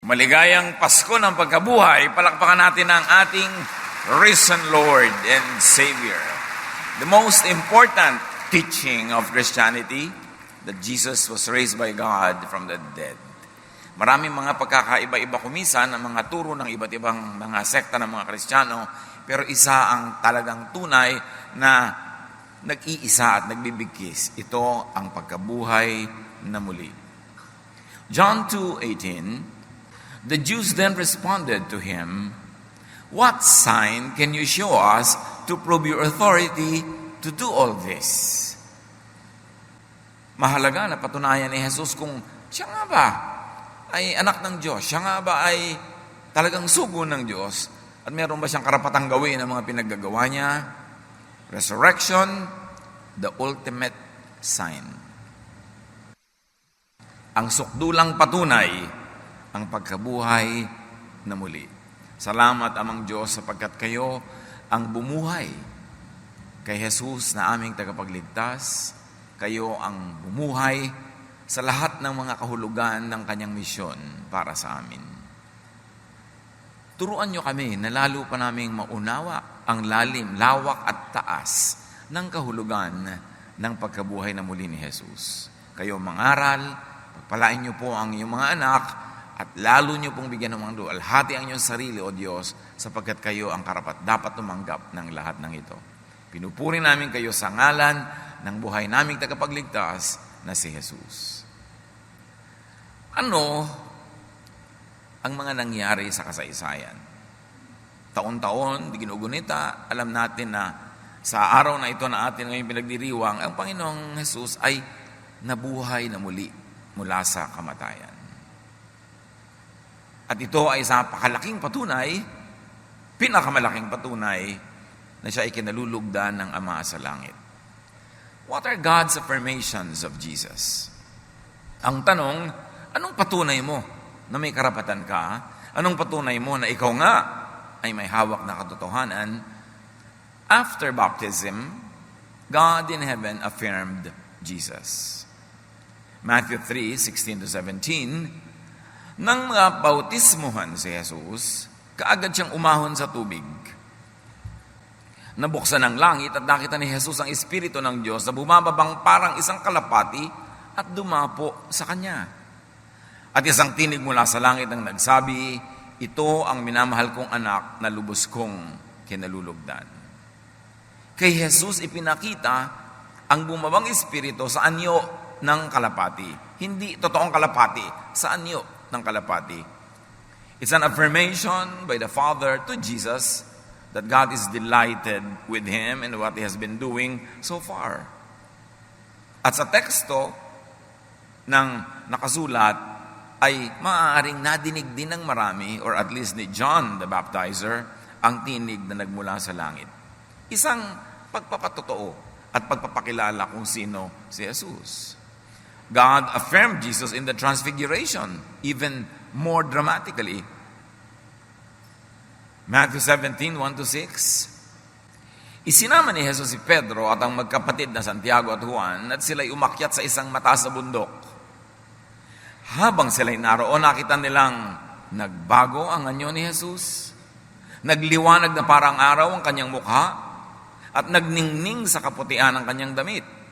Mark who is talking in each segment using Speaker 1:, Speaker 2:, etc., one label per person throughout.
Speaker 1: Maligayang Pasko ng pagkabuhay, palakpakan natin ang ating risen Lord and Savior. The most important teaching of Christianity, that Jesus was raised by God from the dead. Maraming mga pagkakaiba-iba kumisan ng mga turo ng iba't ibang mga sekta ng mga Kristiyano, pero isa ang talagang tunay na nag-iisa at nagbibigkis. Ito ang pagkabuhay na muli. John 2:18. The Jews then responded to him, "What sign can you show us to prove your authority to do all this?" Mahalaga na patunayan ni Jesus kung siya nga ba ay anak ng Diyos, siya nga ba ay talagang sugo ng Diyos, at meron ba siyang karapatang gawin ang mga pinaggagawa niya? Resurrection, the ultimate sign. Ang sukdulang patunay, ang pagkabuhay na muli. Salamat, Amang Diyos, sapagkat kayo ang bumuhay kay Jesus na aming tagapagligtas. Kayo ang bumuhay sa lahat ng mga kahulugan ng kanyang misyon para sa amin. Turuan niyo kami na lalo pa naming maunawa ang lalim, lawak at taas ng kahulugan ng pagkabuhay na muli ni Jesus. Kayo mangaral, pagpalain niyo po ang iyong mga anak, at lalo niyo pong bigyan ng mga dual. Hati ang inyong sarili, O Diyos, sapagkat kayo ang karapat dapat tumanggap ng lahat ng ito. Pinupuri namin kayo sa ngalan ng buhay naming tagapagligtas na si Jesus. Ano ang mga nangyari sa kasaysayan? Taon-taon, di ginugunita, alam natin na sa araw na ito na atin ngayon pinagdiriwang, ang Panginoong Jesus ay nabuhay na muli mula sa kamatayan. At ito ay sa pakalaking patunay, pinakamalaking patunay, na siya ay kinalulugdan ng Ama sa langit. What are God's affirmations of Jesus? Ang tanong, anong patunay mo na may karapatan ka? Anong patunay mo na ikaw nga ay may hawak na katotohanan? After baptism, God in heaven affirmed Jesus. Matthew 3:16-17, nang mga bautismuhan si Jesus, kaagad siyang umahon sa tubig. Nabuksan ang langit at nakita ni Jesus ang Espiritu ng Diyos na bumababang parang isang kalapati at dumapo sa kanya. At isang tinig mula sa langit ang nagsabi, "Ito ang minamahal kong anak na lubos kong kinalulugdan." Kay Jesus ipinakita ang bumabang Espiritu sa anyo ng kalapati. Hindi totoong kalapati, sa anyo ng kalapati. It's an affirmation by the Father to Jesus that God is delighted with Him and what He has been doing so far. At sa teksto ng nakasulat ay maaaring nadinig din ng marami, or at least ni John the Baptizer, ang tinig na nagmula sa langit. Isang pagpapatotoo at pagpapakilala kung sino si Jesus. God affirmed Jesus in the Transfiguration, even more dramatically. Matthew 17:1-6. Isinama ni Jesus si Pedro at ang magkapatid na Santiago at Juan at sila'y umakyat sa isang mataas na bundok. Habang sila'y naroon, nakita nilang nagbago ang anyo ni Jesus. Nagliwanag na parang araw ang kanyang mukha at nagningning sa kaputian ang kanyang damit.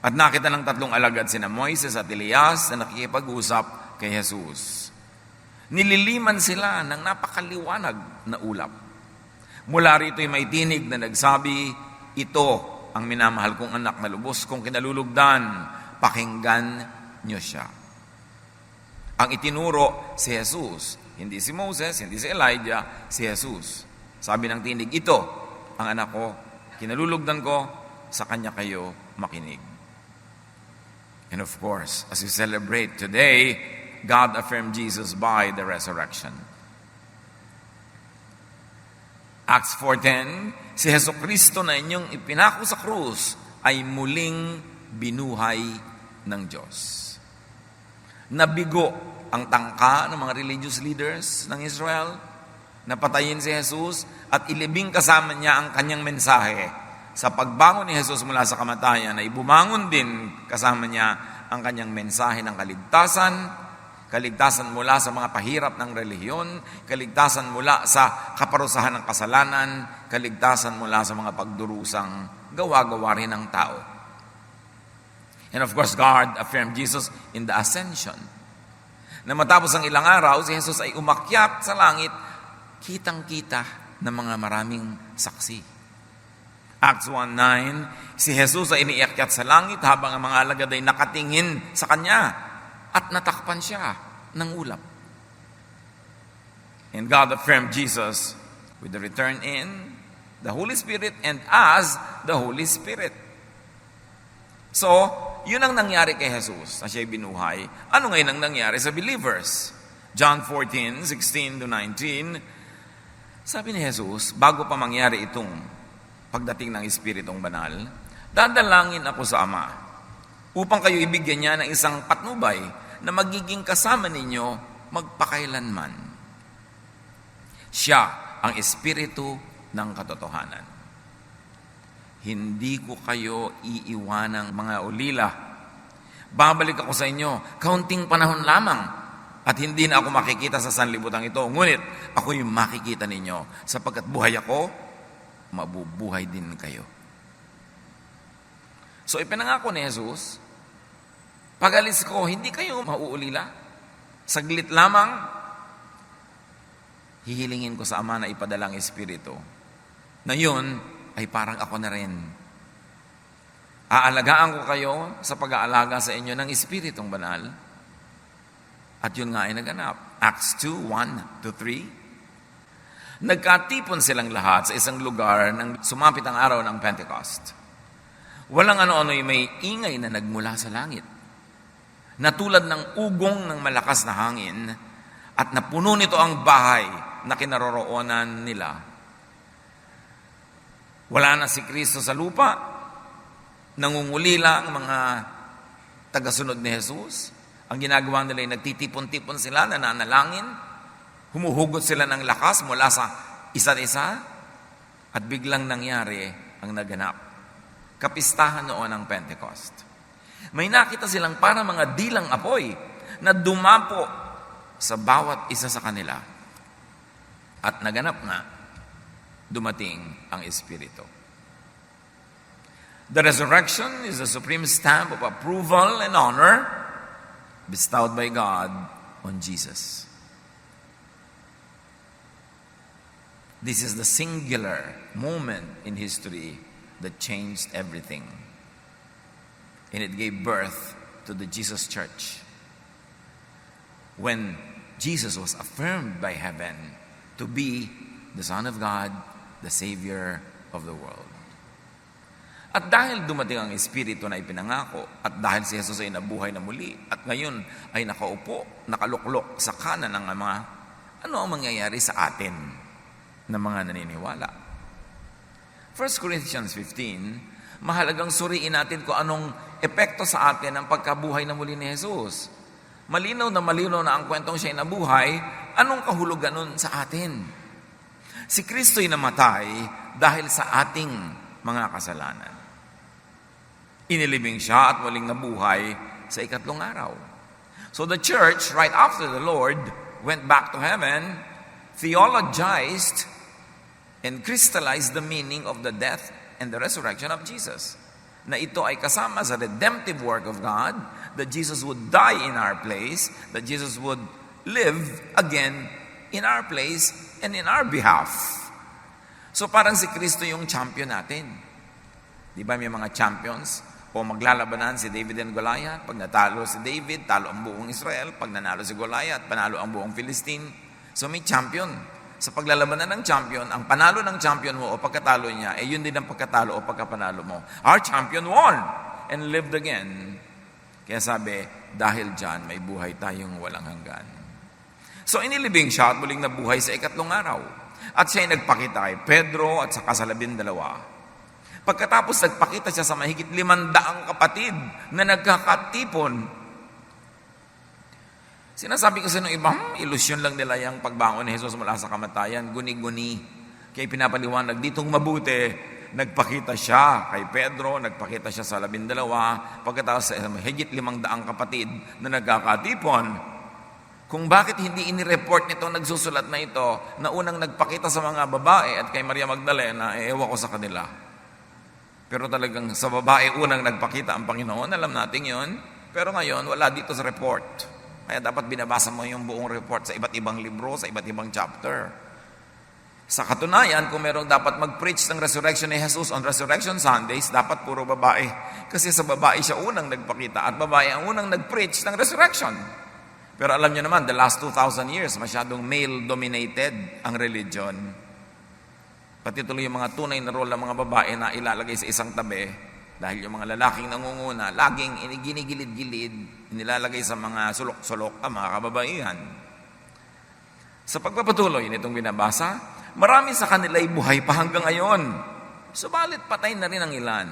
Speaker 1: At nakita ng tatlong alagad sina Moises at Elias na nakikipag-usap kay Jesus. Nililiman sila ng napakaliwanag na ulap. Mula rito'y may tinig na nagsabi, "Ito ang minamahal kong anak na lubos kong kinalulugdan, pakinggan niyo siya." Ang itinuro si Jesus, hindi si Moses, hindi si Elijah, si Jesus. Sabi ng tinig, "Ito ang anak ko, kinalulugdan ko, sa kanya kayo makinig." And of course, as we celebrate today, God affirmed Jesus by the resurrection. Acts 4:10, si Jesucristo na inyong ipinako sa krus ay muling binuhay ng Diyos. Nabigo ang tangka ng mga religious leaders ng Israel, napatayin si Jesus at ilibing kasama niya ang kanyang mensahe. Sa pagbangon ni Jesus mula sa kamatayan, ay bumangon din kasama niya ang kanyang mensahe ng kaligtasan, Kaligtasan mula sa mga pahirap ng relihiyon, kaligtasan mula sa kaparusahan ng kasalanan, kaligtasan mula sa mga pagdurusang gawa-gawa rin ng tao. And of course, God affirmed Jesus in the ascension. Na matapos ang ilang araw, si Jesus ay umakyat sa langit, kitang-kita ng mga maraming saksi. Acts 1:9, si Jesus ay iniakyat sa langit habang ang mga alagad ay nakatingin sa Kanya at natakpan siya ng ulap. And God affirmed Jesus with the return in the Holy Spirit and as the Holy Spirit. So, yun ang nangyari kay Jesus na siya'y binuhay. Ano ngayon ang nangyari sa believers? John 14:16-19, sabi ni Jesus, bago pa mangyari itong pagdating ng Espiritong Banal, dadalangin ako sa Ama upang kayo ibigyan niya ng isang patnubay na magiging kasama ninyo magpakailanman. Siya ang Espiritu ng katotohanan. Hindi ko kayo iiwanang mga ulila. Babalik ako sa inyo, kaunting panahon lamang, at hindi na ako makikita sa sanlibutan ito. Ngunit ako yung makikita ninyo, sapagkat buhay ako, mabubuhay din kayo. So ipinangako ni Jesus, pag-alis ko, hindi kayo mauulila. Saglit lamang, hihilingin ko sa Ama na ipadala ang Espiritu. Na yun ay parang ako na rin. Aalagaan ko kayo sa pag-aalaga sa inyo ng Espiritong Banal. At yun nga ay naganap. Acts 2:1-3. Nagkatipon silang lahat sa isang lugar nang sumapit ang araw ng Pentecost. Walang ano-ano ay may ingay na nagmula sa langit, na tulad ng ugong ng malakas na hangin, at napuno nito ang bahay na kinaroroonan nila. Wala na si Kristo sa lupa, nangungulila ang mga tagasunod ni Jesus. Ang ginagawa nila ay nagtitipon-tipon sila, nananalangin, humuhugot sila ng lakas mula sa isa't isa, at biglang nangyari ang naganap. Kapistahan noon ang Pentecost. May nakita silang para mga dilang apoy na dumapo sa bawat isa sa kanila. At naganap nga, dumating ang Espiritu. The resurrection is the supreme stamp of approval and honor bestowed by God on Jesus. This is the singular moment in history that changed everything. And it gave birth to the Jesus Church. When Jesus was affirmed by heaven to be the Son of God, the Savior of the world. At dahil dumating ang Espiritu na ipinangako, at dahil si Jesus ay nabuhay na muli, at ngayon ay nakaupo, nakaluklok sa kanan ng Ama, ano ang mangyayari sa atin na mga naniniwala? 1 Corinthians 15, mahalagang suriin natin kung anong epekto sa atin ang pagkabuhay na muli ni Jesus. Malinaw na ang kwentong siya'y nabuhay, anong kahulugan nun sa atin? Si Kristo'y namatay dahil sa ating mga kasalanan. Inilibing siya at muling nabuhay sa ikatlong araw. So the church, right after the Lord went back to heaven, theologized and crystallized the meaning of the death and the resurrection of Jesus. Na ito ay kasama sa redemptive work of God, that Jesus would die in our place, that Jesus would live again in our place and in our behalf. So parang si Kristo yung champion natin. Di ba may mga champions? O maglalabanan si David and Goliath. Pag natalo si David, talo ang buong Israel. Pag nanalo si Goliath, panalo ang buong Philistine. So may champion. Sa paglalabanan ng champion, ang panalo ng champion mo o pagkatalo niya, yun din ang pagkatalo o pagkapanalo mo. Our champion won and lived again. Kaya sabi, dahil dyan, may buhay tayong walang hanggan. So inilibing siya at muling nabuhay sa ikatlong araw. At siya'y nagpakita kay Pedro at saka sa 12. Pagkatapos nagpakita siya sa mahigit 500 kapatid na nagkakatipon. Sinasabi kasi ng ibang ilusyon lang nila yung pagbangon ni Jesus mula sa kamatayan, guni-guni. Kaya pinapaliwanag ditong mabuti, nagpakita siya kay Pedro, nagpakita siya sa 12, pagkatapos sa higit 500 kapatid na nagkakatipon, kung bakit hindi inireport nito nagsusulat na ito na unang nagpakita sa mga babae at kay Maria Magdalena, ewan ko sa kanila. Pero talagang sa babae unang nagpakita ang Panginoon, alam natin yon. Pero ngayon, wala dito sa report. Kaya dapat binabasa mo yung buong report sa iba't ibang libro, sa iba't ibang chapter. Sa katunayan, kung merong dapat mag-preach ng resurrection ni Jesus on Resurrection Sundays, dapat puro babae. Kasi sa babae siya unang nagpakita at babae ang unang nag-preach ng resurrection. Pero alam niyo naman, the last 2,000 years, masyadong male-dominated ang religion. Pati tuloy yung mga tunay na role ng mga babae na ilalagay sa isang tabi dahil yung mga lalaking nangunguna, laging ginigilid-gilid, nilalagay sa mga sulok-sulok ang mga kababaihan. Sa pagpapatuloy nitong binabasa, marami sa kanila ay buhay pa hanggang ngayon. Subalit patay na rin ang ilan.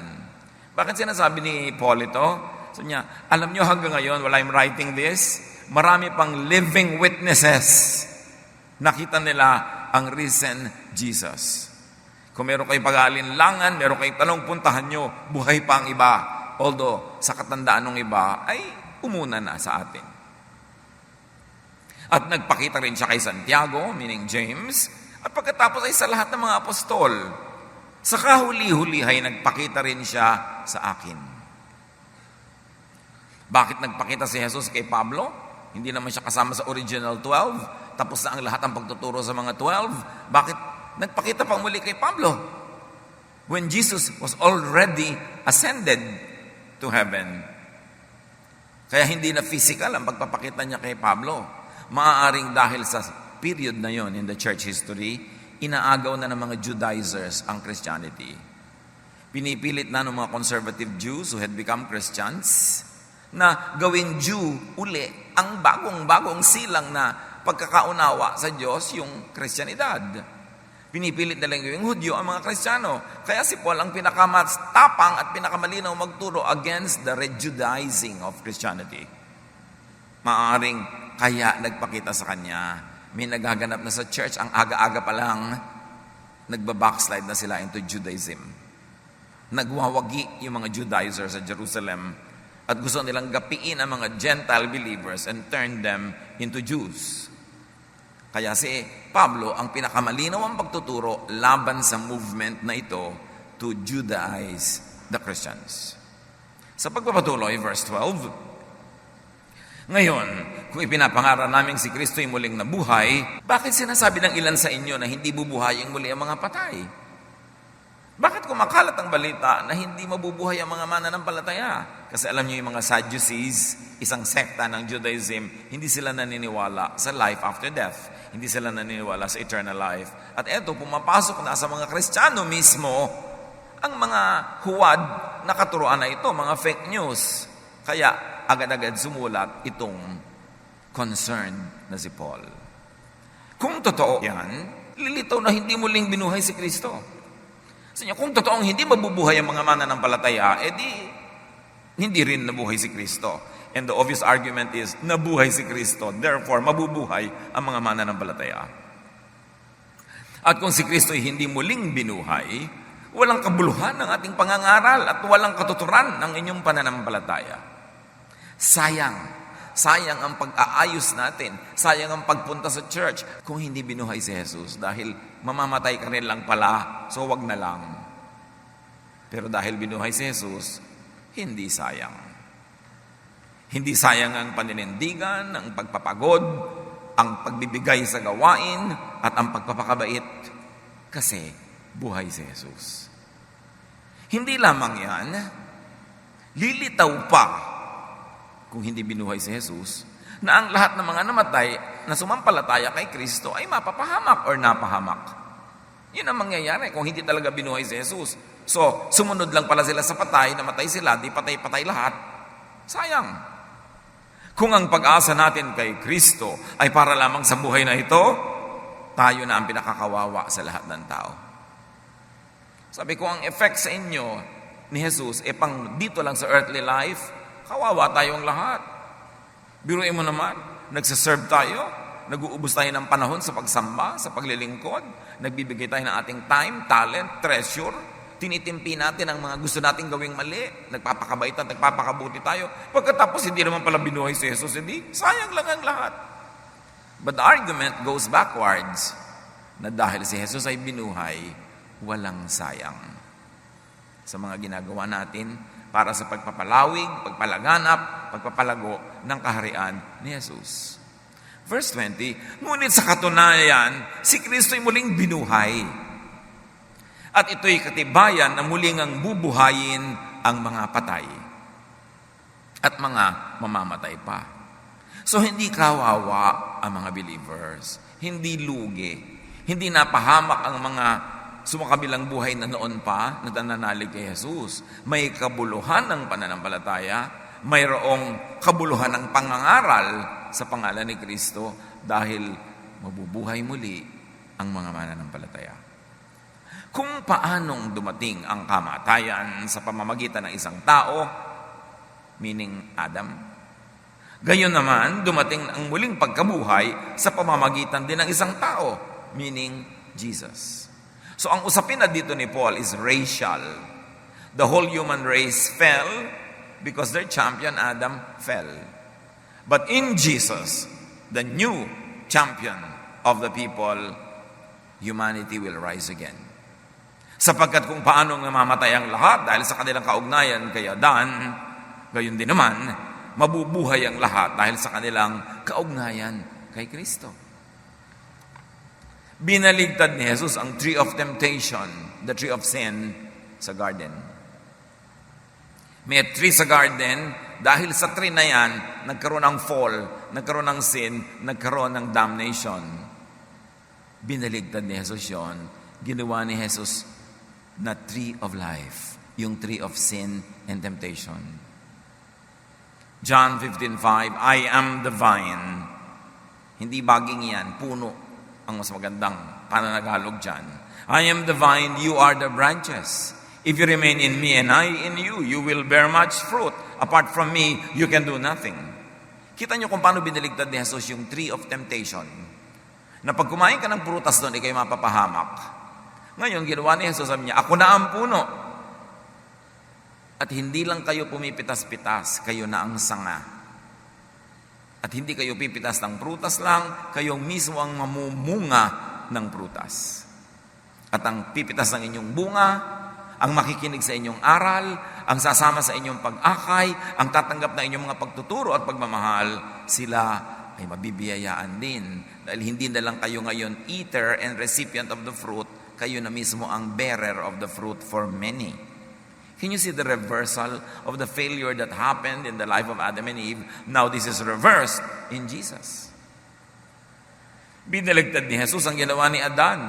Speaker 1: Bakit sinasabi ni Paul ito? Sabi niya, alam niyo hanggang ngayon, while I'm writing this, marami pang living witnesses. Nakita nila ang risen Jesus. Kung meron kayong pag-aalinlangan, meron kayong tanong, puntahan nyo, buhay pa ang iba. Although, sa katandaan ng iba, ay umuna na sa atin. At nagpakita rin siya kay Santiago, meaning James, at pagkatapos ay sa lahat ng mga apostol. Sa kahuli-huli ay nagpakita rin siya sa akin. Bakit nagpakita si Jesus kay Pablo? Hindi naman siya kasama sa original 12. Tapos na ang lahat ng pagtuturo sa mga 12. Bakit nagpakita pang muli kay Pablo? When Jesus was already ascended to heaven. Kaya hindi na physical ang pagpapakita niya kay Pablo. Maaaring dahil sa period na yon in the church history, inaagaw na ng mga Judaizers ang Christianity. Pinipilit na ng mga conservative Jews who had become Christians na gawing Jew uli ang bagong-bagong silang na pagkakaunawa sa Diyos, yung Kristyanidad. Pinipilit na lang gawing Hudyo ang mga Kristiyano. Kaya si Paul ang pinakamatapang at pinakamalinaw magturo against the rejudaizing of Christianity. Maaring kaya nagpakita sa kanya, may nagaganap na sa church, ang aga-aga pa lang, nagbabackslide na sila into Judaism. Nagwawagi yung mga Judaizers sa Jerusalem at gusto nilang gapiin ang mga Gentile believers and turn them into Jews. Kaya si Pablo ang pinakamalinaw ang pagtuturo laban sa movement na ito to Judaize the Christians. Sa pagpapatuloy, verse 12, ngayon, kung ipinapangaral namin si Kristo ay muling nabuhay, bakit sinasabi ng ilan sa inyo na hindi bubuhayin muli ang mga patay? Bakit kumakalat ang balita na hindi mabubuhay ang mga mananampalataya? Kasi alam niyo yung mga Sadducees, isang sekta ng Judaism, hindi sila naniniwala sa life after death. Hindi sila naniniwala sa eternal life. At eto, pumapasok na sa mga Kristiyano mismo ang mga huwad na katuruan na ito, mga fake news. Kaya agad-agad sumulat itong concerned na si Paul. Kung totoo yan, lilitaw na hindi muling binuhay si Kristo. Kung totoong hindi mabubuhay ang mga mananampalataya, edi hindi rin nabuhay si Kristo. And the obvious argument is, nabuhay si Kristo, therefore mabubuhay ang mga mananampalataya. At kung si Kristo ay hindi muling binuhay, walang kabuluhan ng ating pangangaral at walang katuturan ng inyong pananampalataya. Sayang ang pag-aayos natin, sayang ang pagpunta sa church kung hindi binuhay si Jesus dahil mamamatay ka rin lang pala, so wag na lang. Pero dahil binuhay si Jesus, hindi sayang. Hindi sayang ang paninindigan, ang pagpapagod, ang pagbibigay sa gawain, at ang pagpapakabait kasi buhay si Jesus. Hindi lamang yan, lilitaw pa kung hindi binuhay si Jesus, na ang lahat ng mga namatay na sumampalataya kay Kristo ay mapapahamak or napahamak. Yun ang mangyayari kung hindi talaga binuhay si Jesus. So, sumunod lang pala sila sa patay, namatay sila, di patay-patay lahat. Sayang. Kung ang pag-asa natin kay Kristo ay para lamang sa buhay na ito, tayo na ang pinakakawawa sa lahat ng tao. Sabi ko, ang effect sa inyo ni Jesus pang dito lang sa earthly life, kawawa tayong lahat. Biruin mo naman, nagsaserve tayo, nag-uubos tayo ng panahon sa pagsamba, sa paglilingkod, nagbibigay tayo ng ating time, talent, treasure, tinitimpi natin ang mga gusto nating gawing mali, nagpapakabait at nagpapakabuti tayo. Pagkatapos hindi naman pala binuhay si Jesus, hindi, sayang lang ang lahat. But the argument goes backwards, na dahil si Jesus ay binuhay, walang sayang sa mga ginagawa natin para sa pagpapalawig, pagpalaganap, pagpapalago ng kaharian ni Jesus. Verse 20, ngunit sa katunayan, si Kristo ay muling binuhay. At ito'y katibayan na muling ang bubuhayin ang mga patay at mga mamamatay pa. So hindi kawawa ang mga believers, hindi lugi, hindi napahamak ang mga sumakabilang buhay na noon pa na nananalig kay Jesus. May kabuluhan ng pananampalataya, mayroong kabuluhan ng pangangaral sa pangalan ni Kristo dahil mabubuhay muli ang mga mananampalataya. Kung paanong dumating ang kamatayan sa pamamagitan ng isang tao, meaning Adam, gayon naman dumating ang muling pagkabuhay sa pamamagitan din ng isang tao, meaning Jesus. So ang usapin na dito ni Paul is racial. The whole human race fell because their champion Adam fell. But in Jesus, the new champion of the people, humanity will rise again. Sapagkat kung paano namamatay ang lahat dahil sa kanilang kaugnayan kay Adan, gayon din naman, mabubuhay ang lahat dahil sa kanilang kaugnayan kay Kristo. Binaligtad ni Jesus ang tree of temptation, the tree of sin, sa garden. May tree sa garden, dahil sa tree na yan, nagkaroon ng fall, nagkaroon ng sin, nagkaroon ng damnation. Binaligtad ni Jesus yon. Ginawa ni Jesus na tree of life, yung tree of sin and temptation. John 15:5, I am the vine. Hindi baging yan, puno ang mas magandang pananagalog dyan. I am the vine, you are the branches. If you remain in me and I in you, you will bear much fruit. Apart from me, you can do nothing. Kita nyo kung paano biniligtad ni Jesus yung tree of temptation. Na pag kumain ka ng prutas doon, ikay mapapahamak. Ngayon, ginawa ni Jesus, sabi niya, ako na ang puno. At hindi lang kayo pumipitas-pitas, kayo na ang sanga. At hindi kayo pipitas ng prutas lang, kayo mismo ang mamumunga ng prutas. At ang pipitas ng inyong bunga, ang makikinig sa inyong aral, ang sasama sa inyong pag-akay, ang tatanggap na inyong mga pagtuturo at pagmamahal, sila ay mabibiyayaan din. Dahil hindi na lang kayo ngayon eater and recipient of the fruit, kayo na mismo ang bearer of the fruit for many. Can you see the reversal of the failure that happened in the life of Adam and Eve? Now this is reversed in Jesus. Binaligtad ni Jesus ang ginawa ni Adan.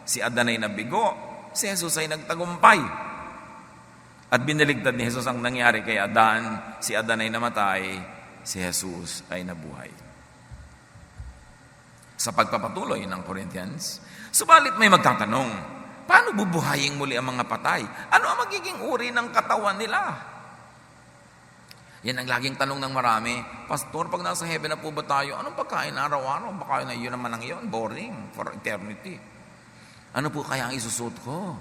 Speaker 1: Si Adan ay nabigo, si Jesus ay nagtagumpay. At binaligtad ni Jesus ang nangyari kay Adan, si Adan ay namatay, si Jesus ay nabuhay. Sa pagpapatuloy ng Corinthians, subalit may magtatanong, paano bubuhayin muli ang mga patay? Ano ang magiging uri ng katawan nila? Yan ang laging tanong ng marami. Pastor, pag nasa heaven na po ba tayo, anong pagkain araw-araw? Baka na yun naman ang yun, boring for eternity. Ano po kaya ang isusot ko?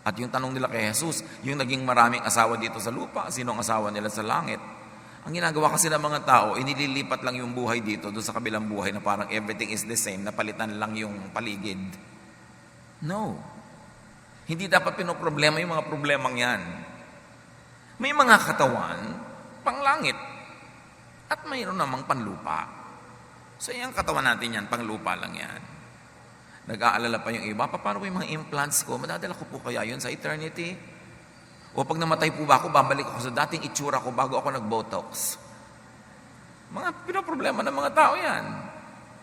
Speaker 1: At yung tanong nila kay Jesus, yung naging maraming asawa dito sa lupa, sino ang asawa nila sa langit? Ang ginagawa kasi ng mga tao, inililipat lang yung buhay dito, doon sa kabilang buhay na parang everything is the same, napalitan lang yung paligid. No. Hindi dapat pinoproblema yung mga problemang yan. May mga katawan, panglangit, at mayroon namang panlupa. So yung katawan natin yan, panglupa lang yan. Nag-aalala pa yung iba, paano yung mga implants ko? Madadala ko po kaya yun sa eternity? O pag namatay po ba ako, babalik ako sa dating itsura ko bago ako nag-botox? Mga pinoproblema ng mga tao yan.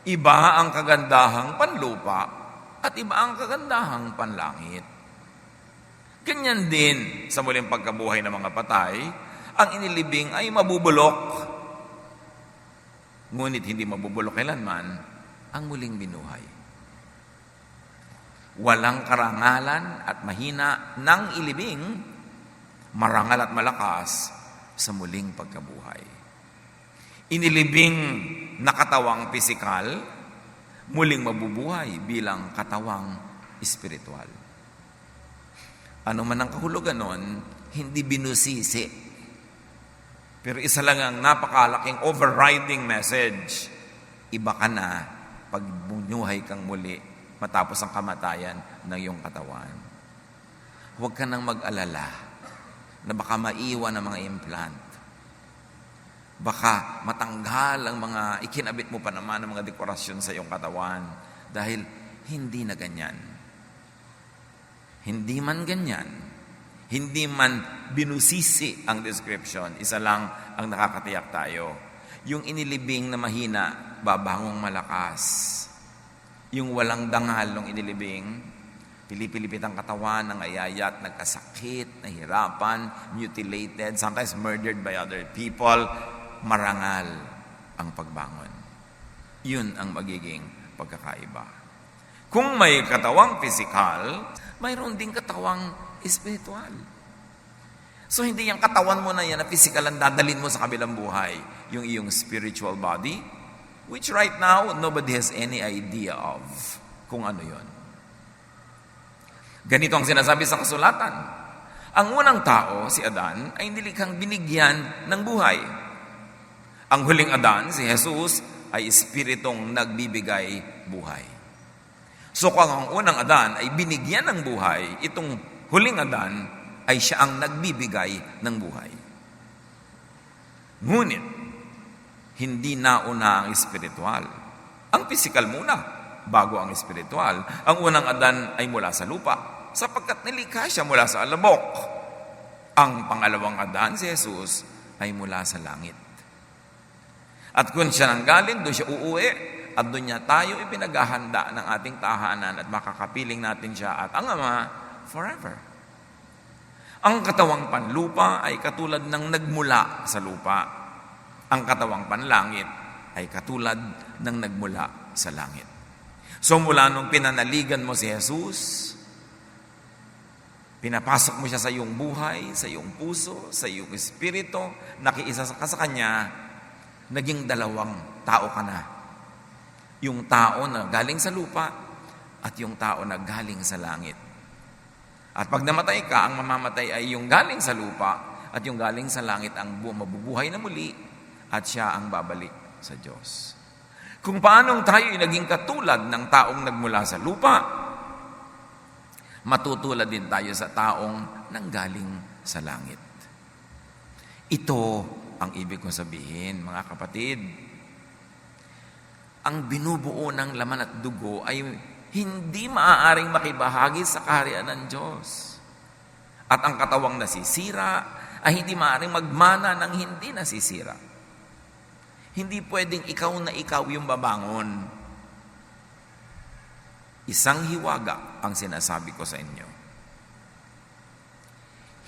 Speaker 1: Iba ang kagandahang panlupa, at iba ang kagandahang panlangit. Ganyan din sa muling pagkabuhay ng mga patay, ang inilibing ay mabubulok. Ngunit hindi mabubulok kailanman ang muling binuhay. Walang karangalan at mahina ng ilibing, marangal at malakas sa muling pagkabuhay. Inilibing na katawang pisikal, muling mabubuhay bilang katawang espiritual. Ano man ang kahulugan nun, hindi binusisi. Pero isa lang ang napakalaking overriding message. Iba ka na pag bunyuhay kang muli matapos ang kamatayan ng iyong katawan. Huwag ka nang mag-alala na baka maiwan ang mga implant. Baka matanggal ang mga ikinabit mo pa naman ng mga dekorasyon sa iyong katawan dahil hindi na ganyan. Hindi man ganyan. Hindi man binusisi ang description. Isa lang ang nakakatiyak tayo. Yung inilibing na mahina, babangong malakas. Yung walang dangal ng inilibing, pilipilipit ang katawan, ng ayayat, nagkasakit, nahirapan, mutilated, sometimes murdered by other people, marangal ang pagbangon. Yun ang magiging pagkakaiba. Kung may katawang physical, mayroon ding katawang spiritual. So hindi yung katawan mo na yan na physical ang dadalhin mo sa kabilang buhay. Yung iyong spiritual body, which right now, nobody has any idea of kung ano yon. Ganito ang sinasabi sa kasulatan. Ang unang tao, si Adan, ay nilikhang binigyan ng buhay. Ang huling Adan, si Jesus, ay espiritong nagbibigay buhay. So kung ang unang Adan ay binigyan ng buhay, itong huling Adan ay siya ang nagbibigay ng buhay. Ngunit, hindi nauna ang espiritual. Ang physical muna, bago ang espiritual. Ang unang Adan ay mula sa lupa, sapagkat nilikha siya mula sa alabok. Ang pangalawang Adan, si Jesus, ay mula sa langit. At kung siya nanggaling, doon siya uuwi, at doon niya tayo ipinaghahanda ng ating tahanan at makakapiling natin siya at ang Ama forever. Ang katawang panlupa ay katulad ng nagmula sa lupa. Ang katawang panlangit ay katulad ng nagmula sa langit. So mula nung pinanaligan mo si Jesus, pinapasok mo siya sa iyong buhay, sa iyong puso, sa iyong espiritu, nakiisa ka sa Kanya, naging dalawang tao ka na. Yung tao na galing sa lupa at yung tao na galing sa langit. At pag namatay ka, ang mamamatay ay yung galing sa lupa at yung galing sa langit ang mabubuhay na muli at siya ang babalik sa Diyos. Kung paanong tayo ay naging katulad ng taong nagmula sa lupa, matutulad din tayo sa taong nanggaling sa langit. Ito ang ibig kong sabihin, mga kapatid. Ang binubuo ng laman at dugo ay hindi maaaring makibahagi sa kaharian ng Diyos. At ang katawang nasisira ay hindi maaaring magmana ng hindi nasisira. Hindi pwedeng ikaw yung babangon. Isang hiwaga ang sinasabi ko sa inyo.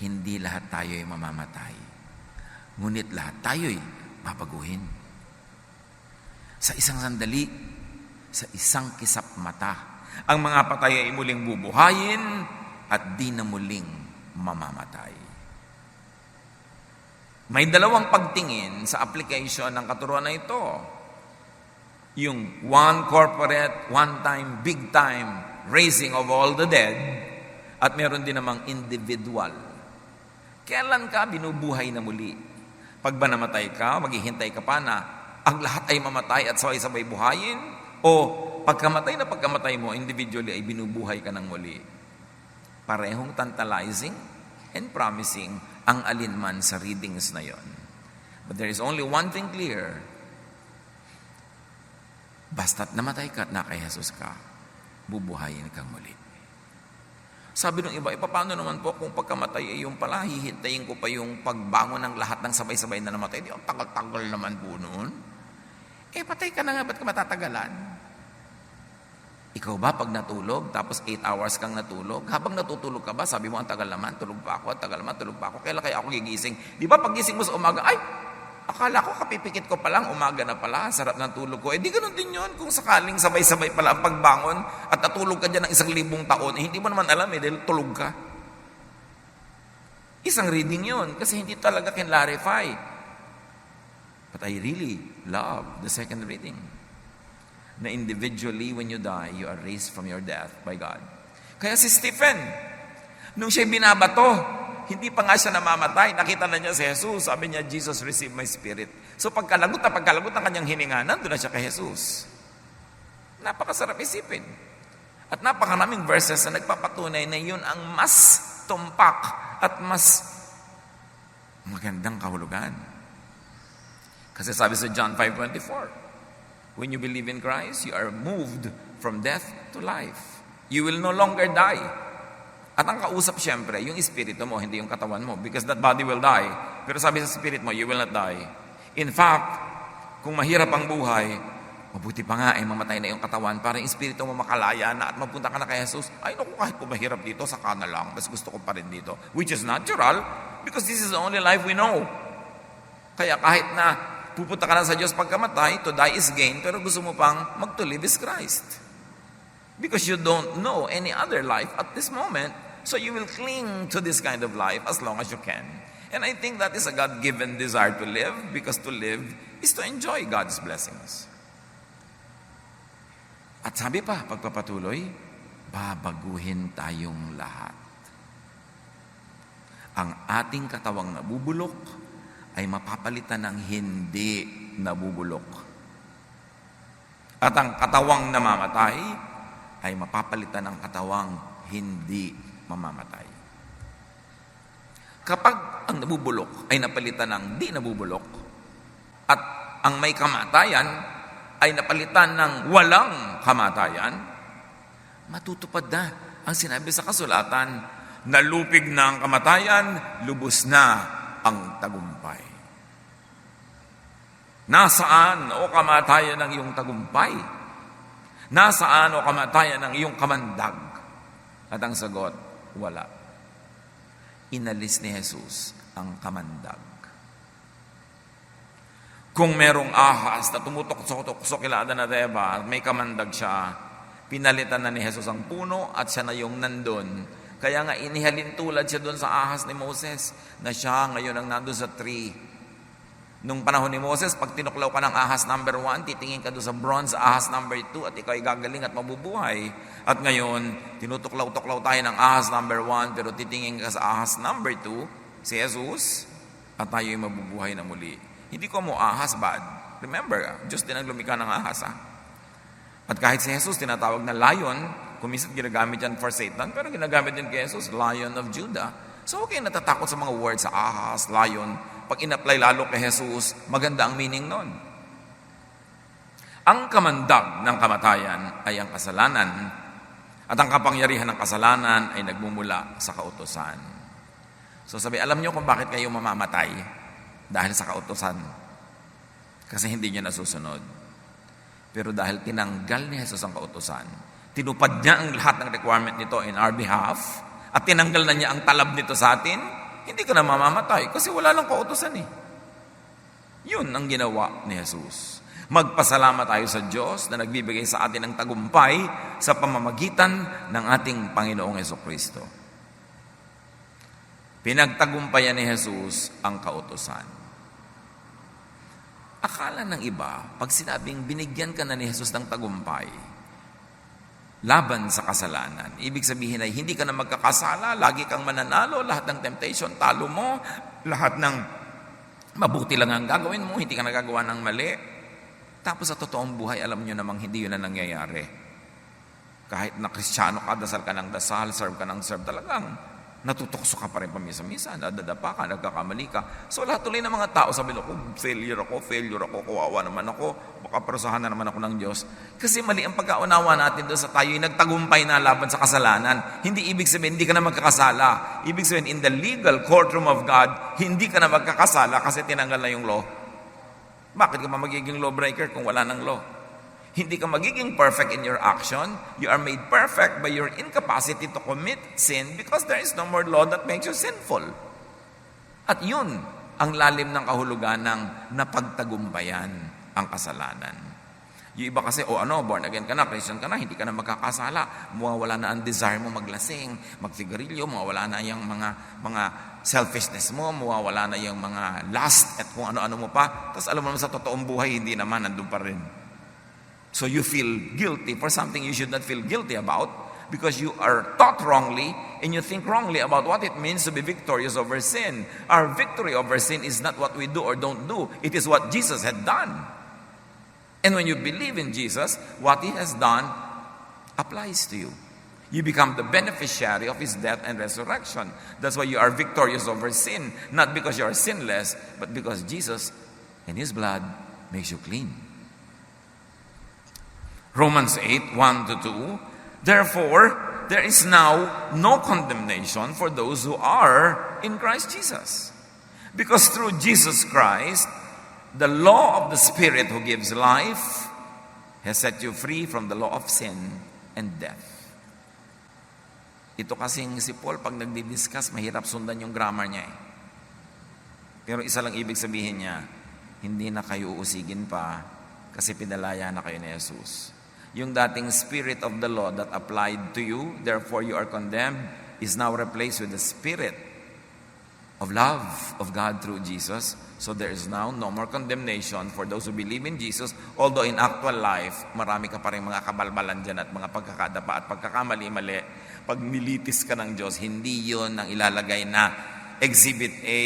Speaker 1: Hindi lahat tayo ay mamamatay. Ngunit lahat tayo ay babaguhin. Sa isang sandali, sa isang kisap mata, ang mga patay ay muling bubuhayin at di na muling mamamatay. May dalawang pagtingin sa application ng katuruan na ito. Yung one corporate, one time, big time raising of all the dead at meron din namang individual. Kailan ka binubuhay na muli? Pag ba namatay ka, maghihintay ka pa na ang lahat ay mamatay at sabay-sabay buhayin? O pagkamatay mo, individually ay binubuhay ka ng muli? Parehong tantalizing and promising ang alinman sa readings na yon. But there is only one thing clear. Basta't namatay ka at na kay Jesus ka, bubuhayin kang muli. Sabi ng iba, paano naman po kung pagkamatay ay yung pala, hihintayin ko pa yung pagbangon ng lahat ng sabay-sabay na namatay? Di, ang tagal-tagal naman po noon. Patay ka na nga, ba't ka matatagalan? Ikaw ba pag natulog, tapos 8 hours kang natulog, habang natutulog ka ba, sabi mo, ang tagal naman, tulog pa ako, tulog pa ako, kailan kaya ako gigising? Di ba pag gising mo sa umaga, ay, akala ko kapipikit ko pa lang, umaga na pala, sarap ng tulog ko. Di ganun din yun, kung sakaling sabay-sabay pala ang pagbangon at natulog ka dyan ng 1,000 taon, hindi mo naman alam dahil tulog ka. Isang reading yun, kasi hindi talaga can-clarify. But I really love the second reading. Na individually, when you die, you are raised from your death by God. Kaya si Stephen, nung siya'y binabato, hindi pa nga siya namamatay. Nakita na niya si Jesus. Sabi niya, Jesus, receive my spirit. So pagkalagot ng kanyang hininga, nandun na siya kay Jesus. Napakasarap isipin. At napakaraming verses na nagpapatunay na yun ang mas tumpak at mas magandang kahulugan. Kasi sabi sa John 5:24, when you believe in Christ, you are moved from death to life. You will no longer die. At ang kausap siyempre, yung espiritu mo, hindi yung katawan mo. Because that body will die. Pero sabi sa spirit mo, you will not die. In fact, kung mahirap ang buhay, mabuti pa nga ay mamatay na yung katawan para yung espiritu mo makalaya na at mapunta ka na kay Jesus. Ay, naku, kahit po mahirap dito, saka na lang. Mas gusto ko pa rin dito. Which is natural because this is the only life we know. Kaya kahit na pupunta ka na sa Diyos pagkamatay, to die is gain, pero gusto mo pang mag-to live is Christ. Because you don't know any other life at this moment. So you will cling to this kind of life as long as you can. And I think that is a God-given desire to live, because to live is to enjoy God's blessings. At sabi pa, pagpapatuloy, babaguhin tayong lahat. Ang ating katawang nabubulok ay mapapalitan ng hindi nabubulok. At ang katawang namamatay ay mapapalitan ng katawang hindi mamamatay. Kapag ang nabubulok ay napalitan ng di nabubulok at ang may kamatayan ay napalitan ng walang kamatayan, matutupad na ang sinabi sa kasulatan, nalupig na ang kamatayan, lubos na ang tagumpay. Nasaan o kamatayan ng iyong tagumpay? Nasaan o kamatayan ng iyong kamandag? At ang sagot, wala. Inalis ni Jesus ang kamandag. Kung merong ahas na tumutok-sok kila Adan at Eva at may kamandag siya, pinalitan na ni Jesus ang puno at siya na yung nandun. Kaya nga inihalin tulad siya doon sa ahas ni Moses na siya ngayon ang nandun sa tree. Nung panahon ni Moses, pag tinuklaw ka ng ahas number 1, titingin ka doon sa bronze ahas number 2 at ikaw ay gagaling at mabubuhay. At ngayon, tinutuklaw-tuklaw tayo ng ahas number 1 pero titingin ka sa ahas number 2, si Jesus, at tayo ay mabubuhay na muli. Hindi ko mo ahas bad. Remember, Diyos din ang lumikha ng ahas. At kahit si Jesus tinatawag na lion, kumisan ginagamit yan for Satan, pero ginagamit din kay Jesus, Lion of Judah. So okay, natatakot sa mga words sa ahas, lion. Pag in-apply lalo kay Jesus, maganda ang meaning nun. Ang kamandag ng kamatayan ay ang kasalanan at ang kapangyarihan ng kasalanan ay nagmumula sa kautusan. So sabi, alam niyo kung bakit kayo mamamatay? Dahil sa kautusan. Kasi hindi niyo nasusunod. Pero dahil tinanggal ni Jesus ang kautusan, tinupad niya ang lahat ng requirement nito in our behalf, at tinanggal na niya ang talab nito sa atin, hindi ka na mamamatay kasi wala lang kautusan eh. Yun ang ginawa ni Jesus. Magpasalamat tayo sa Diyos na nagbibigay sa atin ng tagumpay sa pamamagitan ng ating Panginoong Jesucristo. Pinagtagumpayan ni Jesus ang kautusan. Akala ng iba, pag sinabing binigyan ka na ni Jesus ng tagumpay, laban sa kasalanan. Ibig sabihin ay hindi ka na magkakasala, lagi kang mananalo, lahat ng temptation, talo mo, lahat ng mabuti lang ang gagawin mo, hindi ka nagagawa ng mali. Tapos sa totoong buhay, alam nyo namang hindi yun na nangyayari. Kahit na Kristiyano ka, dasal ka ng dasal, serve ka ng serve, talagang natutokso ka pa rin pamisa-misa, nadadapa ka, nagkakamali ka. So lahat tuloy ng mga tao, sabi ko, failure ako, kawawa naman ako, baka parusahan na naman ako ng Diyos. Kasi mali ang pagkaunawa natin doon sa tayo'y nagtagumpay na laban sa kasalanan. Hindi ibig sabihin, hindi ka na magkakasala. Ibig sabihin, in the legal courtroom of God, hindi ka na magkakasala kasi tinanggal na yung law. Bakit ka pa magiging lawbreaker kung wala ng law? Hindi ka magiging perfect in your action. You are made perfect by your incapacity to commit sin because there is no more law that makes you sinful. At yun ang lalim ng kahulugan ng napagtagumpayan ang kasalanan. Yung iba kasi, born again ka na, Christian ka na, hindi ka na magkakasala. Mawawala na ang desire mo maglasing, magsigarilyo, mawawala na yung mga selfishness mo, mawawala na yung mga lust at kung ano-ano mo pa. Tapos alam mo naman sa totoong buhay, hindi naman, nandun pa rin. So you feel guilty for something you should not feel guilty about. because you are taught wrongly and you think wrongly about what it means to be victorious over sin. Our victory over sin is not what we do or don't do. It is what Jesus had done. And when you believe in Jesus, what He has done applies to you. You become the beneficiary of His death and resurrection. That's why you are victorious over sin, not because you are sinless, but because Jesus and His blood makes you clean. Romans 8, 1-2. Therefore, there is now no condemnation for those who are in Christ Jesus. Because through Jesus Christ, the law of the Spirit who gives life has set you free from the law of sin and death. Ito kasing si Paul, pag nagdi-discuss, mahirap sundan yung grammar niya eh. Pero isa lang ibig sabihin niya, hindi na kayo uusigin pa kasi pinalaya na kayo ni Jesus. Yung dating spirit of the law that applied to you, therefore you are condemned, is now replaced with the spirit of love of God through Jesus. So there is now no more condemnation for those who believe in Jesus, although in actual life, marami ka pa rin mga kabalbalan dyan at mga pagkakadapa at pagkakamali-mali. Pag nilitis ka ng Diyos, hindi yon ang ilalagay na Exhibit A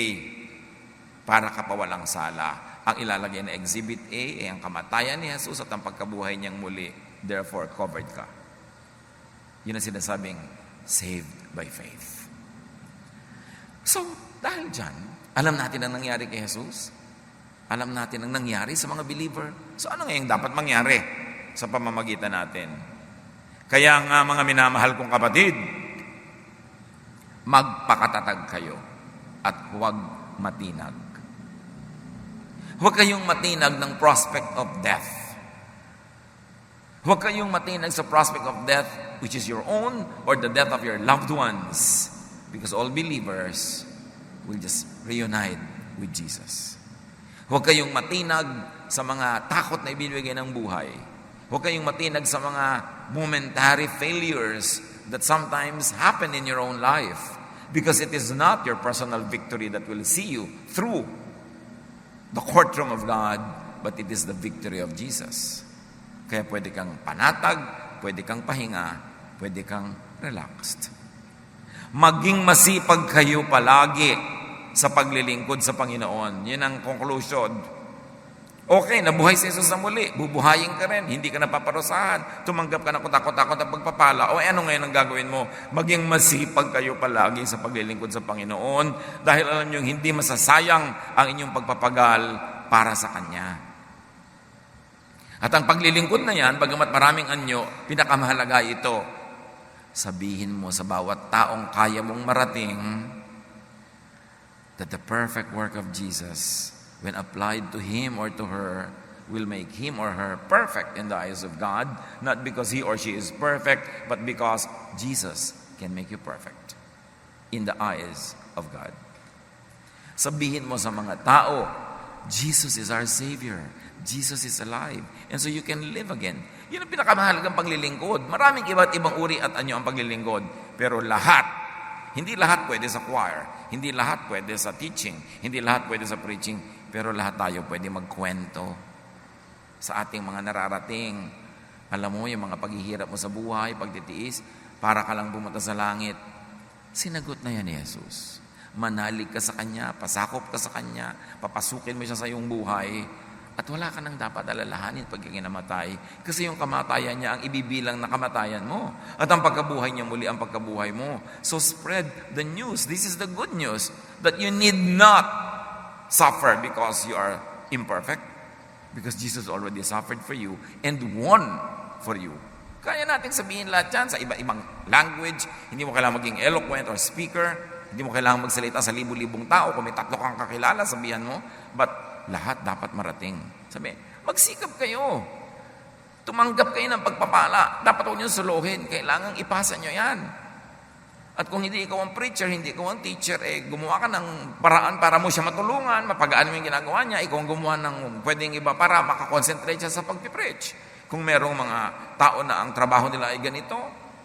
Speaker 1: para ka pa walang sala. Ang ilalagay na Exhibit A ay ang kamatayan ni Jesus at ang pagkabuhay niyang muli. Therefore, covered ka. Yun ang sinasabing, saved by faith. So, dahil dyan, alam natin ang nangyari kay Jesus. Alam natin ang nangyari sa mga believer. So, ano ngayong dapat mangyari sa pamamagitan natin? Kaya nga mga minamahal kong kapatid, magpakatatag kayo at huwag matinag. Huwag kayong matinag ng prospect of death. Huwag kayong matinag sa prospect of death which is your own or the death of your loved ones, because all believers will just reunite with Jesus. Huwag kayong matinag sa mga takot na ibinibigay ng buhay. Huwag kayong matinag sa mga momentary failures that sometimes happen in your own life, because it is not your personal victory that will see you through the courtroom of God, but it is the victory of Jesus. Kaya pwede kang panatag, pwede kang pahinga, pwede kang relaxed. Maging masipag kayo palagi sa paglilingkod sa Panginoon. Yan ang conclusion. Okay, nabuhay si Jesus na muli. Bubuhayin ka rin. Hindi ka napaparusahan. Tumanggap ka na kutakot-takot ang pagpapala. O ano ngayon ang gagawin mo? Maging masipag kayo palagi sa paglilingkod sa Panginoon, dahil alam nyo, hindi masasayang ang inyong pagpapagal para sa Kanya. At ang paglilingkod na yan, bagamat maraming anyo, pinakamahalaga ito. Sabihin mo sa bawat taong kaya mong marating that the perfect work of Jesus, when applied to him or to her, will make him or her perfect in the eyes of God, not because he or she is perfect, but because Jesus can make you perfect in the eyes of God. Sabihin mo sa mga tao, Jesus is our Savior. Jesus is alive. And so you can live again. Yun ang pinakamahalagang paglilingkod. Maraming iba't ibang uri at anyo ang paglilingkod. Pero lahat, hindi lahat pwede sa choir. Hindi lahat pwede sa teaching. Hindi lahat pwede sa preaching. Pero lahat tayo pwede magkwento sa ating mga nararating. Alam mo, yung mga paghihirap mo sa buhay, pagtitiis, para ka lang pumunta sa langit. Sinagot na yan ni Jesus. Manalig ka sa Kanya, pasakop ka sa Kanya, papasukin mo siya sa iyong buhay, at wala ka nang dapat alalahanin pag kinamatay. Kasi yung kamatayan niya ang ibibilang na kamatayan mo. At ang pagkabuhay niya muli ang pagkabuhay mo. So spread the news. This is the good news. That you need not suffer because you are imperfect. Because Jesus already suffered for you and won for you. Kaya natin sabihin lahat yan sa iba-ibang language. Hindi mo kailangan maging eloquent or speaker. Hindi mo kailangan magsalita sa libu-libong tao. Kung may 3 kang kakilala, sabihan mo. But lahat dapat marating. Sabi, magsikap kayo. Tumanggap kayo ng pagpapala. Dapat huwag nyo suluhin. Kailangang ipasa nyo yan. At kung hindi ikaw ang preacher, hindi ikaw ang teacher, gumawa ka ng paraan para mo siya matulungan, mapagaan mo yung ginagawa niya, ikaw ang gumawa ng pwedeng iba para makakonsentrate siya sa pagpipreach. Kung merong mga tao na ang trabaho nila ay ganito,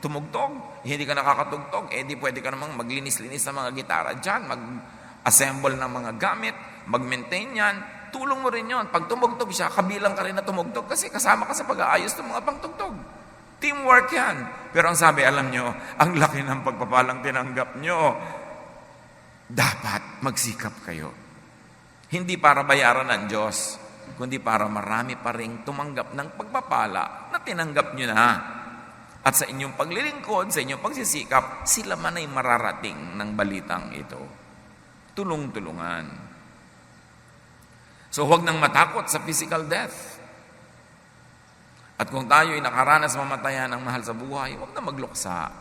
Speaker 1: tumugtog, hindi ka nakakatugtog, di pwede ka namang maglinis-linis ng mga gitara dyan, mag-assemble ng mga gamit, mag-maintain yan, tulong mo rin yon. Pag tumugtog siya, kabilang ka rin na tumugtog kasi kasama ka sa pag-aayos ng mga pangtugtog. Teamwork yan. Pero ang sabi, alam nyo, ang laki ng pagpapalang tinanggap nyo. Dapat magsikap kayo. Hindi para bayaran ng Diyos, kundi para marami pa ring tumanggap ng pagpapala na tinanggap nyo na. At sa inyong paglilingkod, sa inyong pagsisikap, sila man ay mararating ng balitang ito. Tulong-tulungan. So huwag nang matakot sa physical death. At kung tayo ay nakaranas mamatayan ng mahal sa buhay, huwag na magluksa.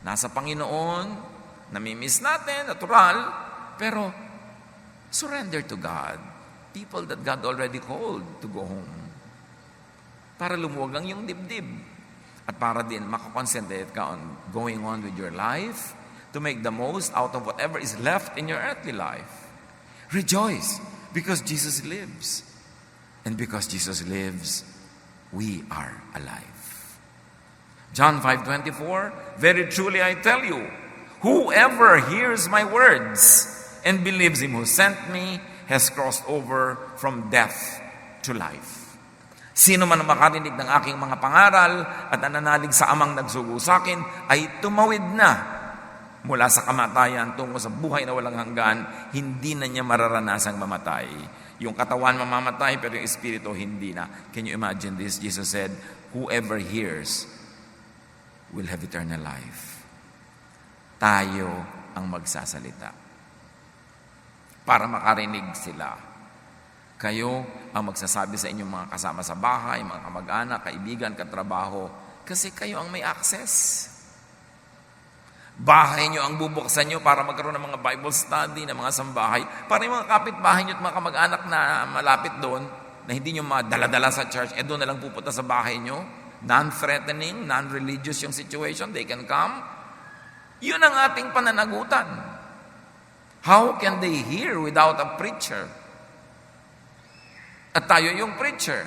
Speaker 1: Nasa Panginoon, namimiss natin, natural, pero surrender to God. People that God already called to go home. Para lumuwag lang yung dibdib. At para din makakonsentrate ka on going on with your life, to make the most out of whatever is left in your earthly life. Rejoice, because Jesus lives. And because Jesus lives, we are alive. John 5:24, very truly I tell you, whoever hears my words and believes him who sent me has crossed over from death to life. Sino man ang makarinig ng aking mga pangaral at nananalig sa amang nagsugo sa akin ay tumawid na mula sa kamatayan tungo sa buhay na walang hanggan, hindi na niya mararanasang mamatay. Yung katawan mamamatay, pero yung espiritu hindi na. Can you imagine this? Jesus said, whoever hears will have eternal life. Tayo ang magsasalita. Para makarinig sila. Kayo ang magsasabi sa inyong mga kasama sa bahay, mga kamag-anak, kaibigan, katrabaho, kasi kayo ang may access. Bahay nyo ang bubuksan nyo para magkaroon ng mga Bible study, ng mga sambahay, para yung mga kapitbahay nyo at mga kamag-anak na malapit doon, na hindi nyo madala-dala sa church, doon na lang pupunta sa bahay nyo, non-threatening, non-religious yung situation, they can come. Yun ang ating pananagutan. How can they hear without a preacher? At tayo yung preacher.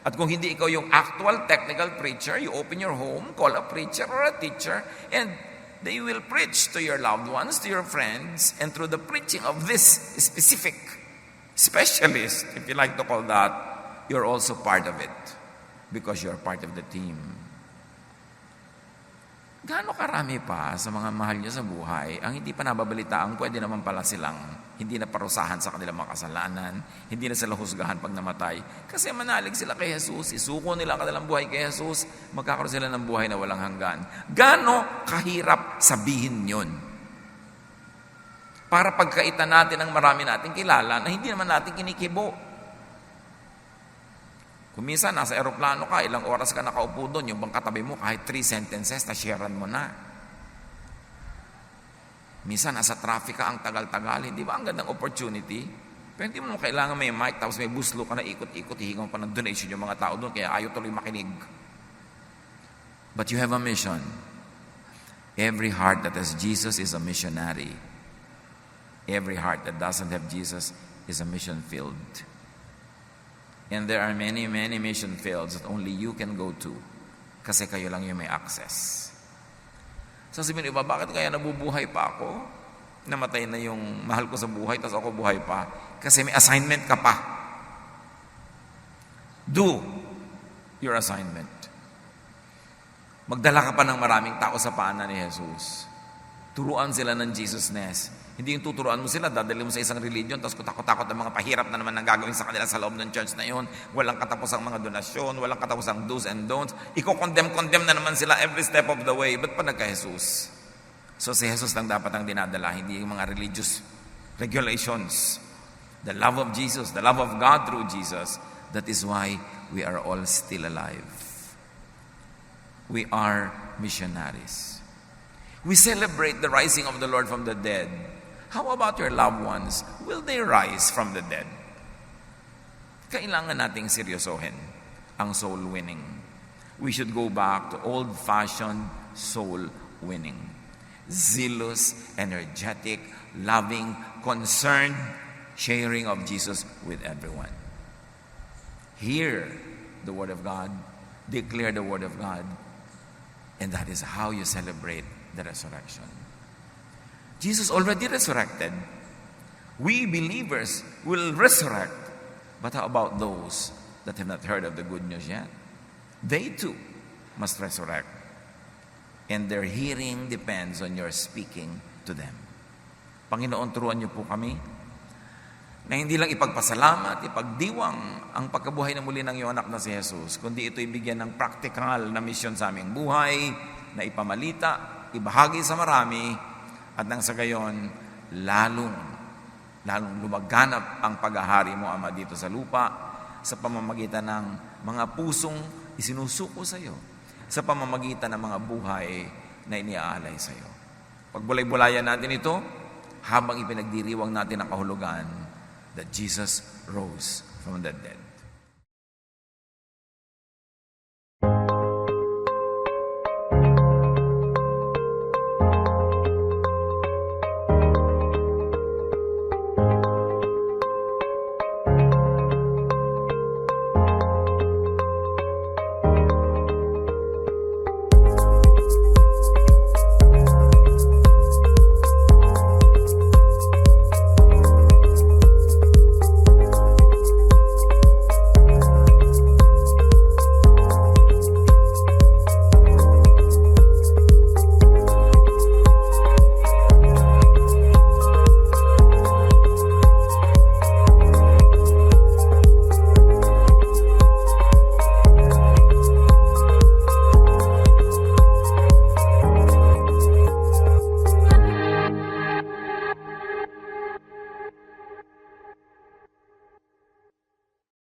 Speaker 1: At kung hindi ikaw yung actual technical preacher, you open your home, call a preacher or a teacher, and they will preach to your loved ones, to your friends, and through the preaching of this specific specialist, if you like to call that, you're also part of it because you're part of the team. Gaano karami pa sa mga mahal niyo sa buhay ang hindi pa nababalitaan, pwede naman pala silang hindi na parusahan sa kanilang mga kasalanan, hindi na sila husgahan pag namatay. Kasi manalig sila kay Jesus, isuko nila ang kanilang buhay kay Jesus, magkakaroon sila ng buhay na walang hanggan. Gaano kahirap sabihin yun? Para pagkaitan natin ang marami nating kilala na hindi naman natin kinikibo. Kung minsan nasa eroplano ka, ilang oras ka nakaupo doon, yung bang katabi mo, kahit 3 sentences, na-sharean mo na. Minsan nasa traffic ka, ang tagal-tagal, hindi ba ang gandang opportunity? Pero hindi mo kailangan may mic, tapos may buslo ka na ikot-ikot, hihingan pa ng donation yung mga tao doon, kaya ayaw tuloy makinig. But you have a mission. Every heart that has Jesus is a missionary. Every heart that doesn't have Jesus is a mission-filled. And there are many, many mission fields that only you can go to kasi kayo lang yung may access. So sabihin iba, bakit kaya nabubuhay pa ako? Namatay na yung mahal ko sa buhay, tapos ako buhay pa. Kasi may assignment ka pa. Do your assignment. Magdala ka pa ng maraming tao sa paanan ni Jesus. Turuan sila ng Jesusness. Hindi yung tuturuan mo sila, dadali mo sa isang religion, tapos kutakot-takot ang mga pahirap na naman ang gagawin sa kanila sa loob ng church na yun. Walang katapusang mga donasyon, walang katapusang do's and don'ts. Iko-condemn na naman sila every step of the way. Ba't pa nagka-Jesus? So si Jesus lang dapat ang dinadala, hindi yung mga religious regulations. The love of Jesus, the love of God through Jesus. That is why we are all still alive. We are missionaries. We celebrate the rising of the Lord from the dead. How about your loved ones? Will they rise from the dead? Kailangan nating seryosohin ang soul winning. We should go back to old-fashioned soul winning. Zealous, energetic, loving, concerned, sharing of Jesus with everyone. Hear the Word of God, declare the Word of God, and that is how you celebrate the resurrection. Jesus already resurrected. We believers will resurrect. But how about those that have not heard of the good news yet? They too must resurrect. And their hearing depends on your speaking to them. Panginoon, turuan niyo po kami na hindi lang ipagpasalamat, ipagdiwang ang pagkabuhay na muli ng iyong anak na si Jesus, kundi ito'y bigyan ng practical na misyon sa aming buhay, na ipamalita, ibahagi sa marami, at nang sa gayon, lalong lumaganap ang paghahari mo, Ama, dito sa lupa, sa pamamagitan ng mga pusong isinusuko sa iyo, sa pamamagitan ng mga buhay na iniaalay sa iyo. Pagbulay-bulayan natin ito, habang ipinagdiriwang natin ang kahulugan that Jesus rose from the dead.